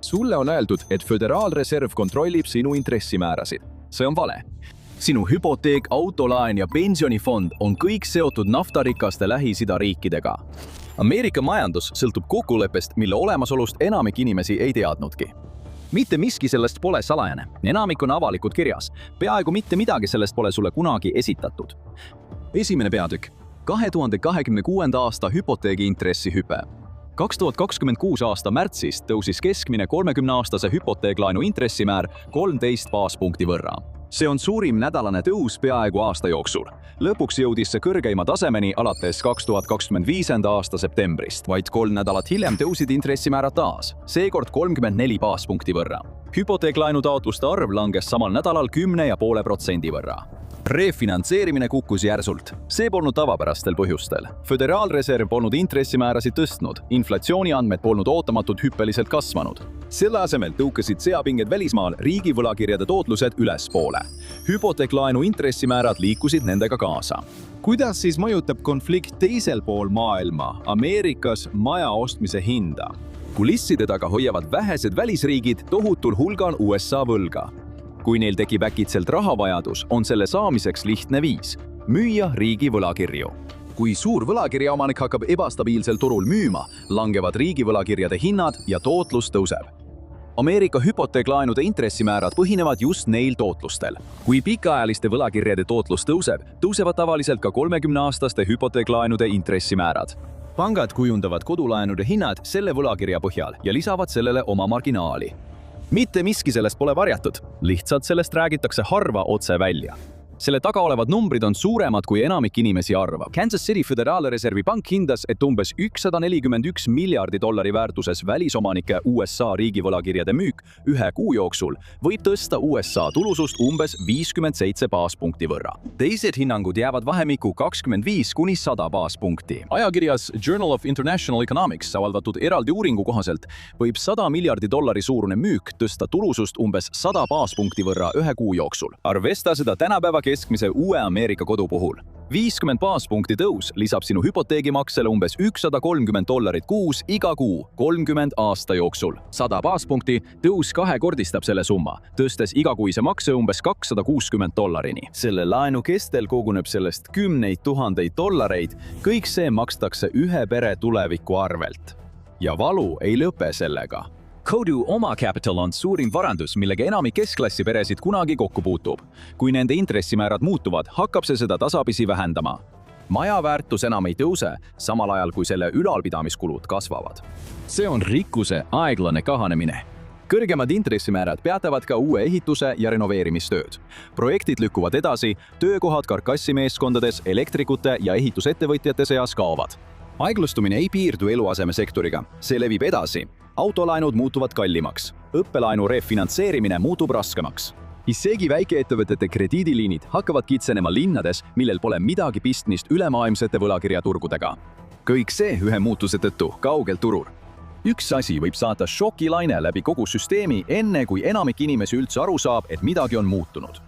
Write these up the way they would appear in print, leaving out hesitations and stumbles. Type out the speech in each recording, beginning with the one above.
Sulle on öeldud, et Föderaalreserv kontrollib sinu intressimäärasid. See on vale. Sinu hüpoteek, autolaen ja pensionifond on kõik seotud naftarikaste Lähis-Ida riikidega. Ameerika majandus sõltub kokkuleppest, mille olemasolust enamik inimesi ei teadnudki. Mitte miski sellest pole salajane. Enamik on avalikud kirjas. Peaaegu mitte midagi sellest pole sulle kunagi esitatud. Esimene peatükk. 2026. aasta hüpoteegi intressihüpe. 2026. aasta märtsis tõusis keskmine 30-aastase hüpoteeklaenu intressimäär 13 baaspunkti võrra. See on suurim nädalane tõus peaaegu aasta jooksul. Lõpuks jõudis see kõrgeima tasemeni alates 2025. aasta septembrist. Vaid 3 nädalat hiljem tõusid intressimäärad taas, seekord 34 baaspunkti võrra. Hüpoteeklaenu taotluste arv langes samal nädalal 10,5% võrra. Refinantseerimine kukkus järsult. See polnud tavapärastel põhjustel. Föderaalreserv polnud intressimäärasid tõstnud, inflatsiooniandmed polnud ootamatult hüppeliselt kasvanud. Selle asemel tõukasid seapinged välismaal riigi võlakirjade tootlused ülespoole. Hüpoteeklaenu intressimäärad liikusid nendega kaasa. Kuidas siis mõjutab konflikt teisel pool maailma, Ameerikas, maja ostmise hinda? Kulisside taga hoiavad vähesed välisriigid tohutul hulgal USA võlga. Kui neil tekib äkitselt rahavajadus, on selle saamiseks lihtne viis – müüa riigi võlakirju. Kui suur võlakirjaomanik hakkab ebastabiilsel turul müüma, langevad riigi võlakirjade hinnad ja tootlus tõuseb. Ameerika hüpoteeklaenude intressimäärad põhinevad just neil tootlustel. Kui pikaajaliste võlakirjade tootlus tõuseb, tõusevad tavaliselt ka 30-aastaste hüpoteeklaenude intressimäärad. Pangad kujundavad kodulaenude hinnad selle võlakirja põhjal ja lisavad sellele oma marginaali. Mitte miski sellest pole varjatud, lihtsalt sellest räägitakse harva otse välja. Selle taga olevad numbrid on suuremad, kui enamik inimesi arvab. Kansas City Föderaalreservi pank hindas, et umbes $141 miljardi väärtuses välisomanike USA riigivõlakirjade müük 1 kuu jooksul võib tõsta USA tulusust umbes 57 baaspunkti võrra. Teised hinnangud jäävad vahemikku 25–100 baaspunkti. Ajakirjas Journal of International Economics avaldatud eraldi uuringu kohaselt võib $100 miljardi suurune müük tõsta tulusust umbes 100 baaspunkti võrra 1 kuu jooksul. Arvesta seda tänapäeva keskmise uue Ameerika kodu puhul. 50 baaspunkti tõus lisab sinu hüpoteegimaksele umbes $130 kuus iga kuu 30 aasta jooksul. 100 baaspunkti tõus kahekordistab selle summa, tõstes igakuise makse umbes $260. Selle laenu kestel koguneb sellest kümneid tuhandeid dollareid, kõik see makstakse ühe pere tuleviku arvelt. Ja valu ei lõpe sellega. Kodu oma capital on suurim varandus, millega enamik keskklassi peresid kunagi kokku puutub. Kui nende intressimäärad muutuvad, hakkab see seda tasapisi vähendama. Maja väärtus enam ei tõuse, samal ajal kui selle ülalpidamiskulud kasvavad. See on rikkuse aeglane kahanemine. Kõrgemad intressimäärad peatavad ka uue ehituse ja renoveerimistööd. Projektid lükkuvad edasi, töökohad karkassimeeskondades, elektrikute ja ehitusettevõtjate seas kaovad. Aeglustumine ei piirdu eluasemesektoriga, see levib edasi. Autolaenud muutuvad kallimaks. Õppelaenu refinantseerimine muutub raskemaks. Isegi väikeettevõtete krediidiliinid hakkavad kitsenema linnades, millel pole midagi pistmist ülemaailmsete võlakirjaturgudega. Kõik see ühe muutuse tõttu kaugel turul. Üks asi võib saata šokilaine läbi kogu süsteemi enne, kui enamik inimesi üldse aru saab, et midagi on muutunud.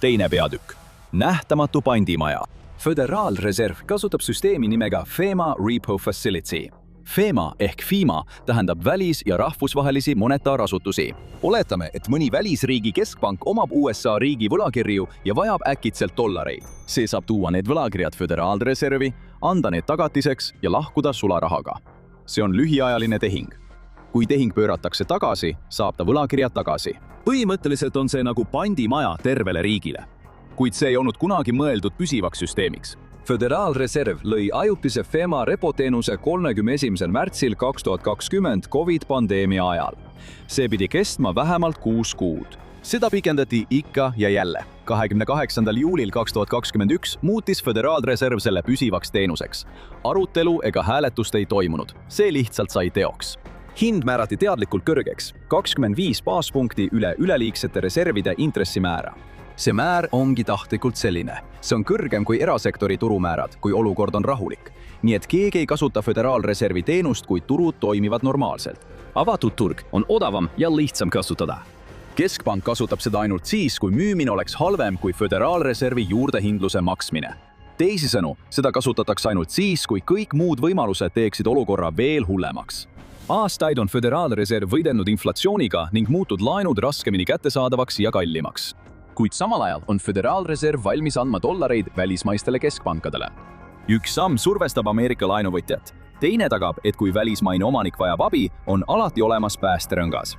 Teine peatükk. Nähtamatu pandimaja. Föderaalreserv kasutab süsteemi nimega FEMA Repo Facility. FEMA ehk FIMA tähendab välis- ja rahvusvahelisi monetaarasutusi. Oletame, et mõni välisriigi keskpank omab USA riigi võlakirju ja vajab äkitselt dollareid. See saab tuua need võlakirjad Föderaalreservi, anda need tagatiseks ja lahkuda sularahaga. See on lühiajaline tehing. Kui tehing pööratakse tagasi, saab ta võlakirjad tagasi. Põhimõtteliselt on see nagu pandimaja tervele riigile. Kuid see ei olnud kunagi mõeldud püsivaks süsteemiks. Föderaalreserv lõi ajutise FEMA repoteenuse 31. märtsil 2020 COVID-pandeemia ajal. See pidi kestma vähemalt 6 kuud. Seda pikendati ikka ja jälle. 28. juulil 2021 muutis Föderaalreserv selle püsivaks teenuseks. Arutelu ega hääletust ei toimunud. See lihtsalt sai teoks. Hind määrati teadlikult kõrgeks, 25 baaspunkti üle üleliigsete reservide intressimäära. See määr ongi tahtlikult selline. See on kõrgem kui erasektori turumäärad, kui olukord on rahulik. Nii et keegi ei kasuta Föderaalreservi teenust, kui turud toimivad normaalselt. Avatud turg on odavam ja lihtsam kasutada. Keskpank kasutab seda ainult siis, kui müümine oleks halvem kui Föderaalreservi juurdehindluse maksmine. Teisisõnu, seda kasutatakse ainult siis, kui kõik muud võimalused teeksid olukorra veel hullemaks. Aastaid on Föderaalreserv võidelnud inflatsiooniga ning muutud laenud raskemini kättesaadavaks ja kallimaks. Kuid samal ajal on Föderaalreserv valmis andma dollareid välismaistele keskpankadele. Üks samm survestab Ameerika laenuvõtjat. Teine tagab, et kui välismaine omanik vajab abi, on alati olemas päästerõngas.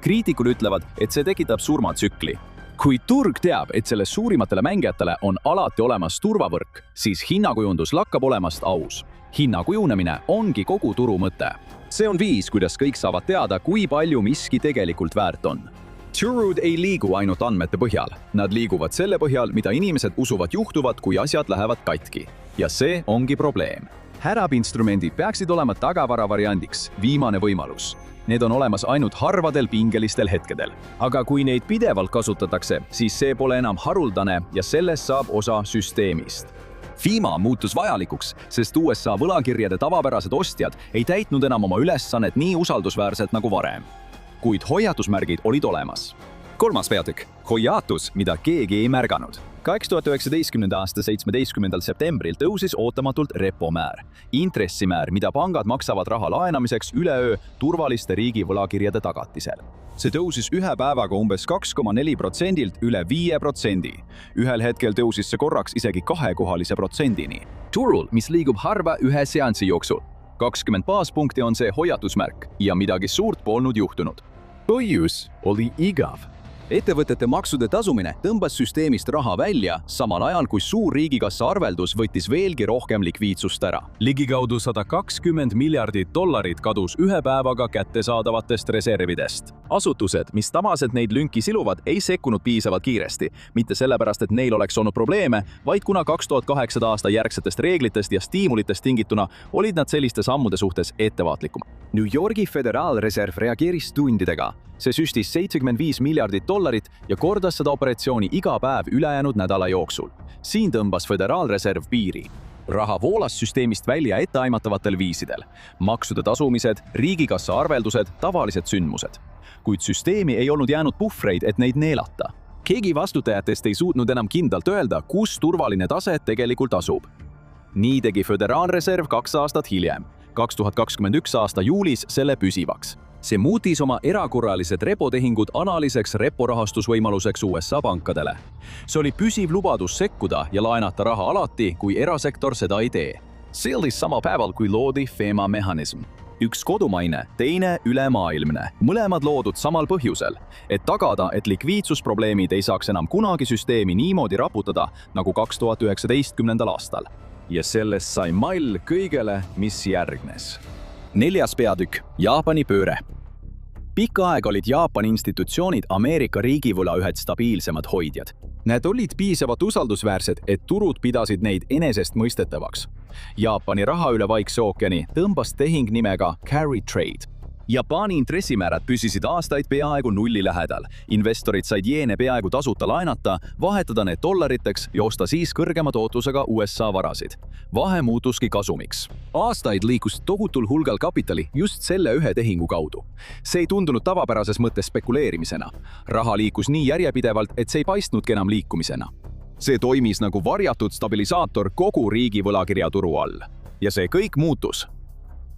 Kriitikud ütlevad, et see tekitab surmatsükli. Kui turg teab, et selle suurimatele mängijatele on alati olemas turvavõrk, siis hinnakujundus lakkab olemast aus. Hinna kujunemine ongi kogu turu mõte. See on viis, kuidas kõik saavad teada, kui palju miski tegelikult väärt on. Turud ei liigu ainult andmete põhjal. Nad liiguvad selle põhjal, mida inimesed usuvad juhtuvat, kui asjad lähevad katki. Ja see ongi probleem. Hädapinstrumendid peaksid olema tagavara variandiks, viimane võimalus. Need on olemas ainult harvadel pingelistel hetkedel. Aga kui neid pidevalt kasutatakse, siis see pole enam haruldane ja sellest saab osa süsteemist. FEMA muutus vajalikuks, sest USA võlakirjade tavapärased ostjad ei täitnud enam oma ülesannet nii usaldusväärselt nagu varem. Kuid hoiatusmärgid olid olemas. 3. peatükk. Hoiatus, mida keegi ei märganud. 2019. aasta 17. septembril tõusis ootamatult repomäär. Intressimäär, mida pangad maksavad raha laenamiseks üleöö turvaliste riigi võlakirjade tagatisel. See tõusis ühe päevaga umbes 2,4%-lt üle 5%. Ühel hetkel tõusis see korraks isegi kahekohalise protsendini. Turul, mis liigub harva ühe seansi jooksul. 20 baaspunkti on see hoiatusmärk ja midagi suurt polnud juhtunud. Põhjus oli igav. Ettevõtete maksude tasumine tõmbas süsteemist raha välja, samal ajal kui suur riigikassa arveldus võttis veelgi rohkem likviidsust ära. Ligikaudu $120 miljardit kadus ühe päevaga kättesaadavatest reservidest. Asutused, mis tavaliselt neid lünki siluvad, ei sekkunud piisavalt kiiresti. Mitte sellepärast, et neil oleks olnud probleeme, vaid kuna 2008. aasta järgsetest reeglitest ja stiimulitest tingituna olid nad selliste sammude suhtes ettevaatlikum. New Yorgi Föderaalreserv reageeris tundidega. See süstis $75 miljardit ja kordas seda operatsiooni iga päev ülejäänud nädala jooksul. Siin tõmbas Föderaalreserv piiri. Raha voolas süsteemist välja etteaimatavatel viisidel. Maksude tasumised, riigikassa arveldused, tavalised sündmused. Kuid süsteemi ei olnud jäänud puhvreid, et neid neelata. Keegi vastutajatest ei suutnud enam kindlalt öelda, kus turvaline tase tegelikult asub. Nii tegi Föderaalreserv 2 aastat hiljem. 2021. aasta juulis selle püsivaks. See muutis oma erakorralised repotehingud analiseks reporahastusvõimaluseks USA pankadele. See oli püsiv lubadus sekkuda ja laenata raha alati, kui erasektor seda ei tee. See oli sama päeval, kui loodi FEMA mehhanism. Üks kodumaine, teine ülemaailmne, mõlemad loodud samal põhjusel, et tagada, et likviidsusprobleemid ei saaks enam kunagi süsteemi niimoodi raputada nagu 2019. aastal. Ja sellest sai mall kõigele, mis järgnes. 4. peatükk. Jaapani pööre. Pikka aega olid Jaapani institutsioonid Ameerika riigivõla ühed stabiilsemad hoidjad. Need olid piisavalt usaldusväärsed, et turud pidasid neid enesestmõistetavaks. Jaapani raha üle Vaikse ookeani tõmbas tehing nimega Carry Trade. Jaapani intressimäärad püsisid aastaid peaaegu nulli lähedal. Investorid said jeene peaaegu tasuta laenata, vahetada need dollariteks ja osta siis kõrgema tootlusega USA varasid. Vahe muutuski kasumiks. Aastaid liikus tohutul hulgal kapitali just selle ühe tehingu kaudu. See ei tundunud tavapärases mõttes spekuleerimisena. Raha liikus nii järjepidevalt, et see ei paistnudki enam liikumisena. See toimis nagu varjatud stabilisaator kogu riigi võlakirjaturu all. Ja see kõik muutus.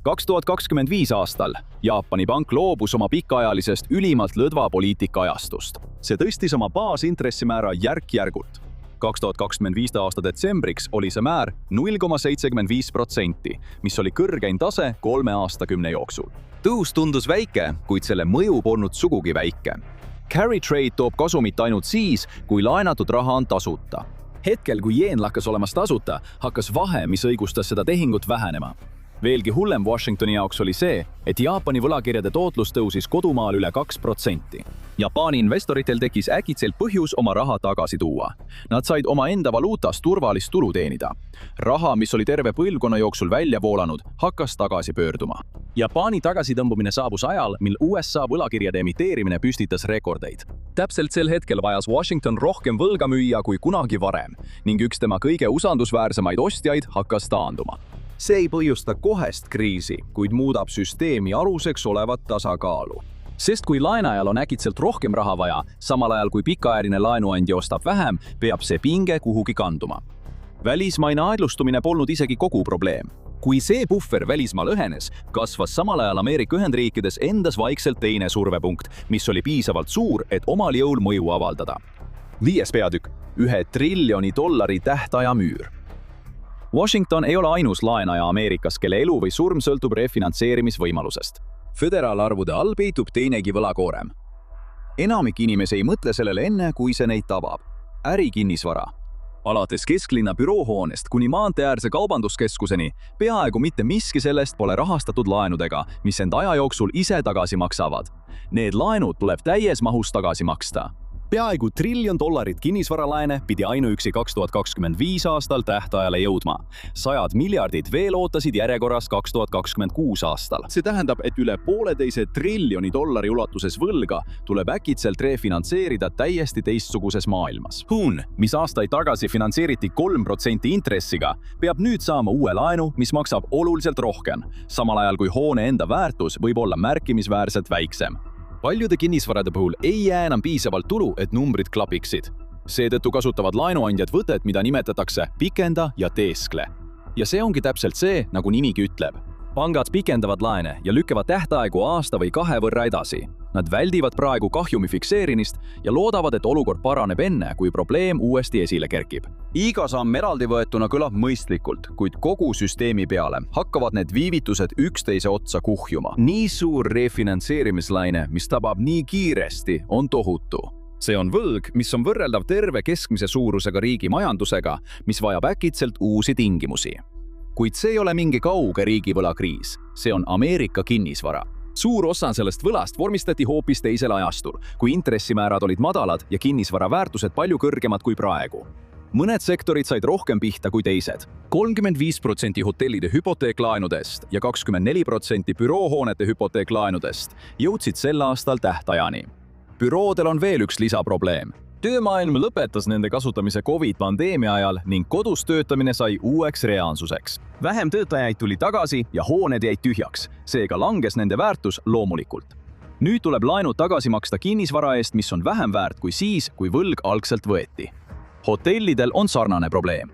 2025. aastal Jaapani pank loobus oma pikaajalisest ülimalt lõdva poliitika ajastust. See tõstis oma baasintressimäär järk-järgult. 2025. aasta detsembriks oli see määr 0,75%, mis oli kõrgein tase 3 aastakümne jooksul. Tõus tundus väike, kuid selle mõju polnud sugugi väike. Carry Trade toob kasumit ainult siis, kui laenatud raha on tasuta. Hetkel, kui jeen lakkas olemas tasuta, hakkas vahe, mis õigustas seda tehingut vähenema. Veelgi hullem Washingtoni jaoks oli see, et Jaapani võlakirjade tootlus tõusis kodumaal üle 2%. Jaapani investoritel tekkis äkitselt põhjus oma raha tagasi tuua. Nad said oma enda valuutas turvalist tulu teenida. Raha, mis oli terve põlvkonna jooksul välja voolanud, hakkas tagasi pöörduma. Jaapani tagasitõmbumine saabus ajal, mil USA võlakirjade emiteerimine püstitas rekordeid. Täpselt sel hetkel vajas Washington rohkem võlga müüa kui kunagi varem ning üks tema kõige usaldusväärsemaid ostjaid hakkas taanduma. See ei põhjusta kohest kriisi, kuid muudab süsteemi aluseks olevat tasakaalu. Sest kui laenajal on äkitselt rohkem raha vaja, samal ajal kui pikaajaline laenuandja ostab vähem, peab see pinge kuhugi kanduma. Välismaine aeglustumine polnud isegi kogu probleem. kui see puhver välismaal õhenes, kasvas samal ajal Ameerika Ühendriikides endas vaikselt teine survepunkt, mis oli piisavalt suur, et omal jõul mõju avaldada. 5. peatükk. $1 triljoni tähtaja müür. Washington ei ole ainus laenaja Ameerikas, kelle elu või surm sõltub refinantseerimisvõimalusest. Föderaalarvude all peitub teinegi võlakoorem. Enamik inimesi ei mõtle sellele enne, kui see neid tabab. Ärikinnisvara. Alates kesklinna büroohoonest kuni maanteeäärse kaubanduskeskuseni, peaaegu mitte miski sellest pole rahastatud laenudega, mis end aja jooksul ise tagasi maksavad. Need laenud tuleb täies mahus tagasi maksta. Peaaegu $1 triljon kinnisvaralaene pidi ainuüksi 2025 aastal tähtajale jõudma. 100 miljardit veel ootasid järjekorras 2026 aastal. See tähendab, et üle $1,5 triljoni ulatuses võlga tuleb äkitselt refinantseerida täiesti teistsuguses maailmas. Huun, mis aastaid tagasi finantseeriti 3% intressiga, peab nüüd saama uue laenu, mis maksab oluliselt rohkem, samal ajal kui hoone enda väärtus võib olla märkimisväärselt väiksem. Paljude kinnisvarade puhul ei jää enam piisavalt tulu, et numbrid klapiksid. Seetõttu kasutavad laenuandjad võtet, mida nimetatakse pikenda ja teeskle. Ja see ongi täpselt see, nagu nimigi ütleb. Pangad pikendavad laene ja lükkavad tähtaegu aasta või 2 võrra edasi. Nad väldivad praegu kahjumi fikseerimist ja loodavad, et olukord paraneb enne, kui probleem uuesti esile kerkib. Iga samm eraldi võetuna kõlab mõistlikult, kuid kogu süsteemi peale hakkavad need viivitused üksteise otsa kuhjuma. Nii suur refinantseerimislaine, mis tabab nii kiiresti, on tohutu. See on võlg, mis on võrreldav terve keskmise suurusega riigi majandusega, mis vajab äkitselt uusi tingimusi. Kuid see ei ole mingi kauge riigivõlakriis, see on Ameerika kinnisvara. Suur osa sellest võlast vormistati hoopis teisel ajastul, kui intressimäärad olid madalad ja kinnisvara väärtused palju kõrgemad kui praegu. Mõned sektorid said rohkem pihta kui teised. 35% hotellide hüpoteeklaenudest ja 24% büroohoonete hüpoteeklaenudest jõudsid sel aastal tähtajani. Büroodel on veel üks lisaprobleem. Töömaailm lõpetas nende kasutamise COVID-pandeemia ajal ning kodus töötamine sai uueks reaalsuseks. Vähem töötajaid tuli tagasi ja hooned jäid tühjaks, seega langes nende väärtus loomulikult. Nüüd tuleb laenud tagasi maksta kinnisvara eest, mis on vähem väärt kui siis, kui võlg algselt võeti. Hotellidel on sarnane probleem.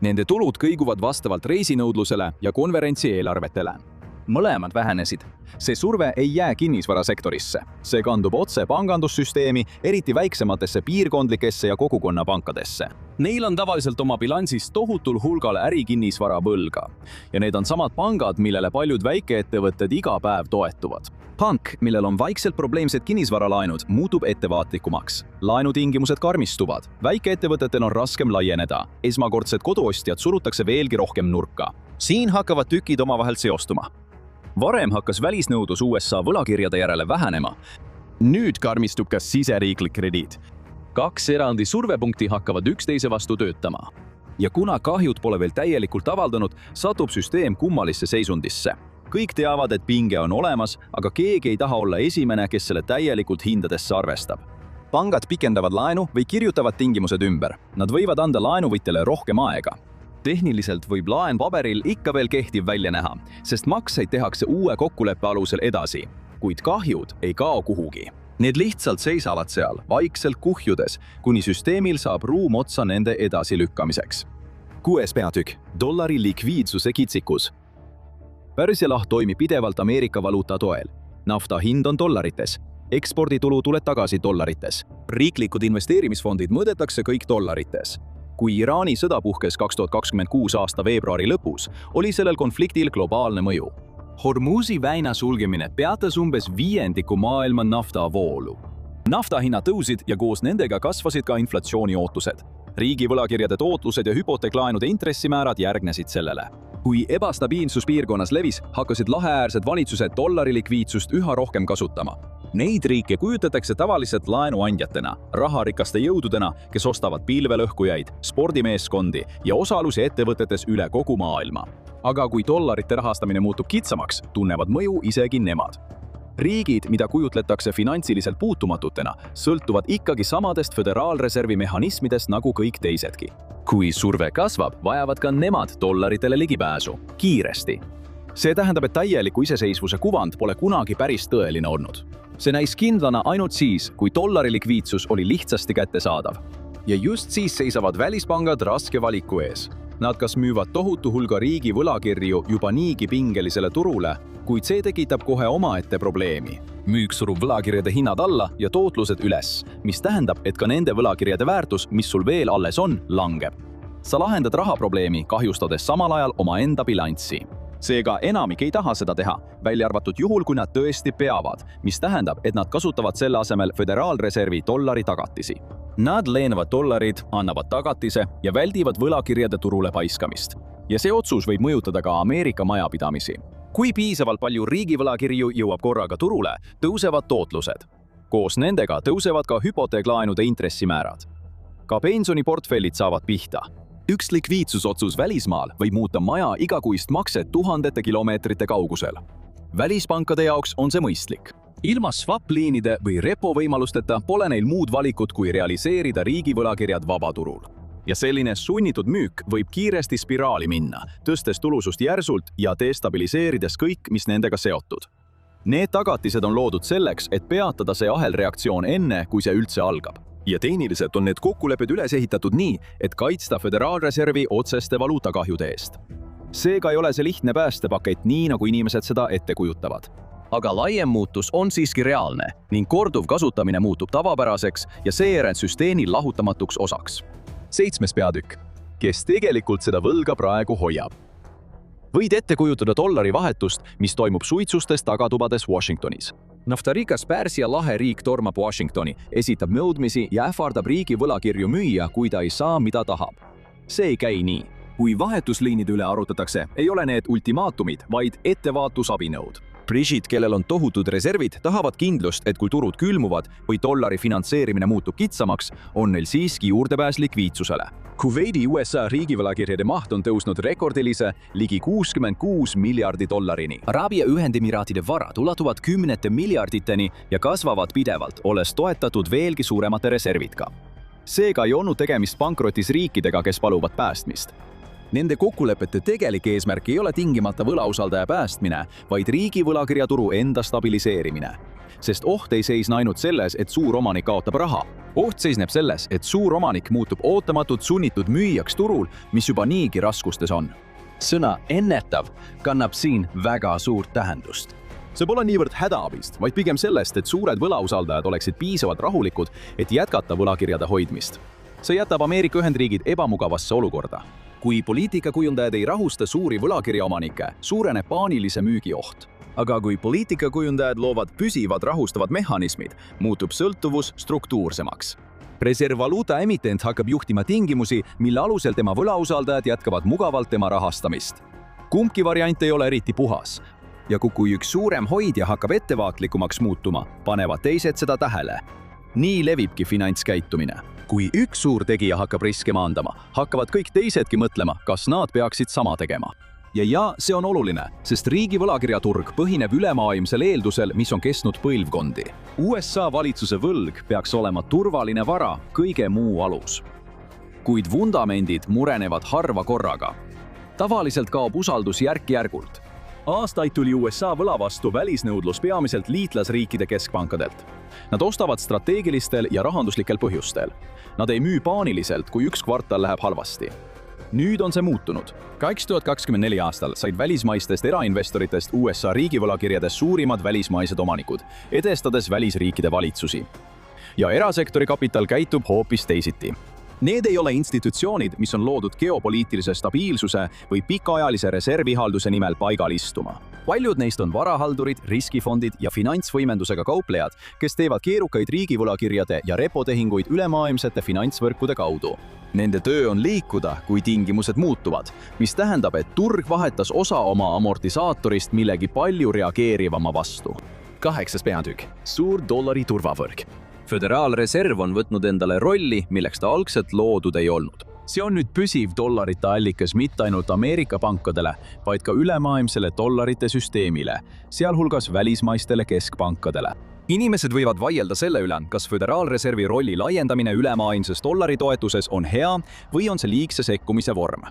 Nende tulud kõiguvad vastavalt reisinõudlusele ja konverentsi eelarvetele. Mõlemad vähenesid. See surve ei jää kinnisvarasektorisse. See kandub otse pangandussüsteemi, eriti väiksematesse piirkondlikesse ja kogukonnapankadesse. Neil on tavaliselt oma bilansis tohutul hulgal ärikinnisvara võlga. Ja need on samad pangad, millele paljud väikeettevõtted iga päev toetuvad. Pank, millel on vaikselt probleemsed kinnisvaralaenud, muutub ettevaatlikumaks. Laenutingimused karmistuvad. Väikeettevõtetel on raskem laieneda. Esmakordsed koduostjad surutakse veelgi rohkem nurka. Siin hakkavad tükid omavahel seostuma. Varem hakkas välisnõudlus USA võlakirjade järele vähenema. Nüüd karmistub ka siseriiklik krediit. 2 eraldi survepunkti hakkavad üksteise vastu töötama. Ja kuna kahjud pole veel täielikult avaldunud, satub süsteem kummalisse seisundisse. Kõik teavad, et pinge on olemas, aga keegi ei taha olla esimene, kes selle täielikult hindadesse arvestab. Pangad pikendavad laenu või kirjutavad tingimused ümber. Nad võivad anda laenuvõtjale rohkem aega. Tehniliselt võib laen paberil ikka veel kehtiv välja näha, sest makseid tehakse uue kokkuleppe alusel edasi, kuid kahjud ei kao kuhugi. Need lihtsalt seisavad seal, vaikselt kuhjudes, kuni süsteemil saab ruum otsa nende edasilükkamiseks. 6. peatükk. Dollari likviidsuse kitsikus. Pärsia laht toimib pidevalt Ameerika valuuta toel. Nafta hind on dollarites. Eksporditulu tuleb tagasi dollarites. Riiklikud investeerimisfondid mõõdetakse kõik dollarites. Kui Iraani sõda puhkes 2026 aasta veebruari lõpus, oli sellel konfliktil globaalne mõju. Hormuzi väina sulgemine peatas umbes 1/5 maailma naftavoolu. Naftahinnad tõusid ja koos nendega kasvasid ka inflatsiooni ootused. Riigi võlakirjade tootlused ja hüpoteeklaenude intressimäärad järgnesid sellele. Kui ebastabiilsus piirkonnas levis, hakkasid laheäärsed valitsused dollari likviidsust üha rohkem kasutama. Neid riike kujutatakse tavaliselt laenuandjatena, raharikaste jõududena, kes ostavad pilvelõhkujaid, spordimeeskondi ja osalusi ettevõtetes üle kogu maailma. Aga kui dollarite rahastamine muutub kitsamaks, tunnevad mõju isegi nemad. Riigid, mida kujutletakse finantsiliselt puutumatutena, sõltuvad ikkagi samadest föderaalreservi mehhanismidest nagu kõik teisedki. Kui surve kasvab, vajavad ka nemad dollaritele ligipääsu, kiiresti. See tähendab, et täieliku iseseisvuse kuvand pole kunagi päris tõeline olnud. See näis kindlana ainult siis, kui dollari likviidsus oli lihtsasti kättesaadav. Ja just siis seisavad välispangad raske valiku ees. Nad kas müüvad tohutu hulga riigi võlakirju juba niigi pingelisele turule, kuid see tekitab kohe omaette probleemi. Müük surub võlakirjade hinnad alla ja tootlused üles, mis tähendab, et ka nende võlakirjade väärtus, mis sul veel alles on, langeb. Sa lahendad rahaprobleemi, kahjustades samal ajal omaenda bilanssi. Seega enamik ei taha seda teha, välja arvatud juhul, kui nad tõesti peavad, mis tähendab, et nad kasutavad selle asemel Föderaalreservi dollari tagatisi. Nad leenavad dollarid, annavad tagatise ja väldivad võlakirjade turule paiskamist. Ja see otsus võib mõjutada ka Ameerika majapidamisi. Kui piisavalt palju riigivõlakirju jõuab korraga turule, tõusevad tootlused. Koos nendega tõusevad ka hüpoteeklaenude intressimäärad. Ka pensioniportfellid saavad pihta. Üks likviidsusotsus välismaal võib muuta maja igakuist makset tuhandete kilomeetrite kaugusel. Välispankade jaoks on see mõistlik. Ilma swap-liinide või repo võimalusteta pole neil muud valikut kui realiseerida riigivõlakirjad vabaturul. Ja selline sunnitud müük võib kiiresti spiraali minna, tõstes tulusust järsult ja destabiliseerides kõik, mis nendega seotud. Need tagatised on loodud selleks, et peatada see ahelreaktsioon enne, kui see üldse algab. Ja tehniliselt on need kokkulepped üles ehitatud nii, et kaitsta Föderaalreservi otseste valuutakahjude eest. Seega ei ole see lihtne päästepakett nii, nagu inimesed seda ette kujutavad. Aga laiem muutus on siiski reaalne ning korduv kasutamine muutub tavapäraseks ja seejärel süsteemi lahutamatuks osaks. 7. peatükk. Kes tegelikult seda võlga praegu hoiab? Võid ette kujutada dollari vahetust, mis toimub suitsustes tagatubades Washingtonis. Naftarikas Pärsia lahe riik tormab Washingtoni, esitab nõudmisi ja ähvardab riigi võlakirju müüa, kui ta ei saa, mida tahab. See ei käi nii. Kui vahetusliinide üle arutatakse, ei ole need ultimaatumid, vaid ettevaatusabinõud. Bridžid, kellel on tohutud reservid, tahavad kindlust, et kui turud külmuvad või dollari finantseerimine muutub kitsamaks, on neil siiski juurdepääs likviidsusele. Kuveidi USA riigivõlakirjade maht on tõusnud rekordilise ligi 66 miljardi dollarini. Araabia Ühendemiraatide varad ulatuvad kümnete miljarditeni ja kasvavad pidevalt, olles toetatud veelgi suuremate reservidega. Seega ei olnud tegemist pankrotis riikidega, kes paluvad päästmist. Nende kokkulepete tegelik eesmärk ei ole tingimata võlausaldaja päästmine, vaid riigi võlakirjaturu enda stabiliseerimine. Sest oht ei seisne ainult selles, et suur omanik kaotab raha. Oht seisneb selles, et suur omanik muutub ootamatult sunnitud müüjaks turul, mis juba niigi raskustes on. Sõna ennetav kannab siin väga suurt tähendust. See pole niivõrd hädaabist, vaid pigem sellest, et suured võlausaldajad oleksid piisavalt rahulikud, et jätkata võlakirjade hoidmist. See jätab Ameerika Ühendriigid ebamugavasse olukorda. Kui poliitikakujundajad ei rahusta suuri võlakirjaomanikke, suureneb paanilise müügi oht. Aga kui poliitikakujundajad loovad püsivad rahustavad mehhanismid, muutub sõltuvus struktuursemaks. Reservvaluuta emitent hakkab juhtima tingimusi, mille alusel tema võlausaldajad jätkavad mugavalt tema rahastamist. Kumbki variant ei ole eriti puhas. Ja kui üks suurem hoidja hakkab ettevaatlikumaks muutuma, panevad teised seda tähele. Nii levibki finantskäitumine. Kui üks suur tegija hakkab riske maandama, hakkavad kõik teisedki mõtlema, kas nad peaksid sama tegema. Ja see on oluline, sest riigi võlakirjaturg põhineb ülemaailmsel eeldusel, mis on kestnud põlvkondi. USA valitsuse võlg peaks olema turvaline vara, kõige muu alus. Kuid vundamendid murenevad harva korraga. Tavaliselt kaob usaldus järk-järgult. Aastaid tuli USA võla vastu välisnõudlus peamiselt liitlasriikide keskpankadelt. Nad ostavad strateegilistel ja rahanduslikel põhjustel. Nad ei müü paaniliselt, kui üks kvartal läheb halvasti. Nüüd on see muutunud. 2024 aastal said välismaistest erainvestoritest USA riigivõlakirjades suurimad välismaised omanikud, edestades välisriikide valitsusi. Ja erasektori kapital käitub hoopis teisiti. Need ei ole institutsioonid, mis on loodud geopoliitilise stabiilsuse või pikaajalise reservihalduse nimel paigal istuma. Paljud neist on varahaldurid, riskifondid ja finantsvõimendusega kauplejad, kes teevad keerukaid riigivõlakirjade ja repotehinguid ülemaailmsete finantsvõrkude kaudu. Nende töö on liikuda, kui tingimused muutuvad, mis tähendab, et turg vahetas osa oma amortisaatorist millegi palju reageerivama vastu. 8. peatükk. Suur dollari turvavõrk. Föderaalreserv on võtnud endale rolli, milleks ta algselt loodud ei olnud. See on nüüd püsiv dollarite allikas mitte ainult Ameerika pankadele, vaid ka ülemaailmsele dollarite süsteemile, sealhulgas välismaistele keskpankadele. Inimesed võivad vaielda selle üle, kas Föderaalreservi rolli laiendamine ülemaailmses dollaritoetuses on hea või on see liigse sekkumise vorm.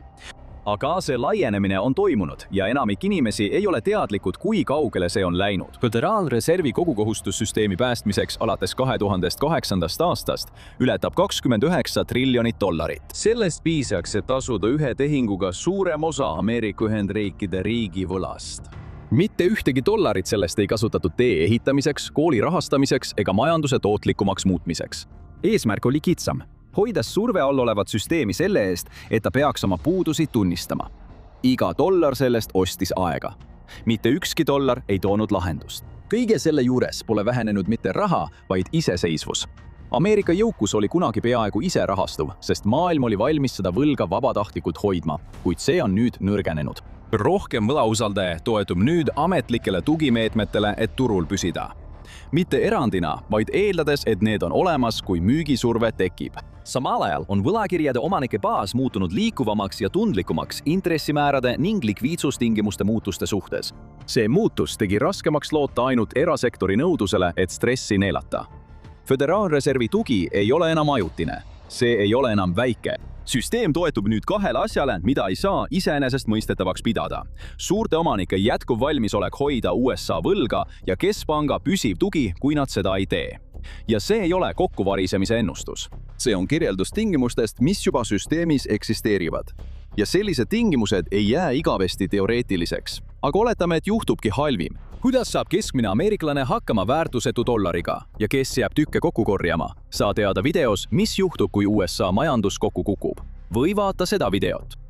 aga see laienemine on toimunud ja enamik inimesi ei ole teadlikud, kui kaugele see on läinud. Föderaalreservi kogukohustussüsteemi päästmiseks alates 2008. aastast ületab $29 triljonit. Sellest piisaks, et tasuda ühe tehinguga suurem osa Ameerika Ühendriikide riigivõlast. Mitte ühtegi dollarit sellest ei kasutatud tee ehitamiseks, kooli rahastamiseks ega majanduse tootlikumaks muutmiseks. Eesmärk oli kitsam. Hoides surve all olevat süsteemi selle eest, et ta peaks oma puudusi tunnistama. Iga dollar sellest ostis aega. Mitte ükski dollar ei toonud lahendust. Kõige selle juures pole vähenenud mitte raha, vaid iseseisvus. Ameerika jõukus oli kunagi peaaegu ise rahastuv, sest maailm oli valmis seda võlga vabatahtlikult hoidma, kuid see on nüüd nõrgenenud. Rohkem võlausaldaja toetub nüüd ametlikele tugimeetmetele, et turul püsida. Mitte erandina, vaid eeldades, et need on olemas, kui müügisurve tekib. Samal ajal on võlakirjade omanike baas muutunud liikuvamaks ja tundlikumaks intressimäärade ning likviidsustingimuste muutuste suhtes. See muutus tegi raskemaks loota ainult erasektori nõudusele, et stressi neelata. Föderaalreservi tugi ei ole enam ajutine. See ei ole enam väike. Süsteem toetub nüüd kahele asjale, mida ei saa iseenesestmõistetavaks pidada. Suurte omanike jätkuv valmisolek hoida USA võlga ja keskpanga püsiv tugi, kui nad seda ei tee. Ja see ei ole kokkuvarisemise ennustus. See on kirjeldus tingimustest, mis juba süsteemis eksisteerivad. Ja sellised tingimused ei jää igavesti teoreetiliseks. Aga oletame, et juhtubki halvim. Kuidas saab keskmine ameeriklane hakkama väärtusetu dollariga ja kes jääb tükke kokku korjama? Saa teada videos, mis juhtub, kui USA majandus kokku kukub. Või vaata seda videot.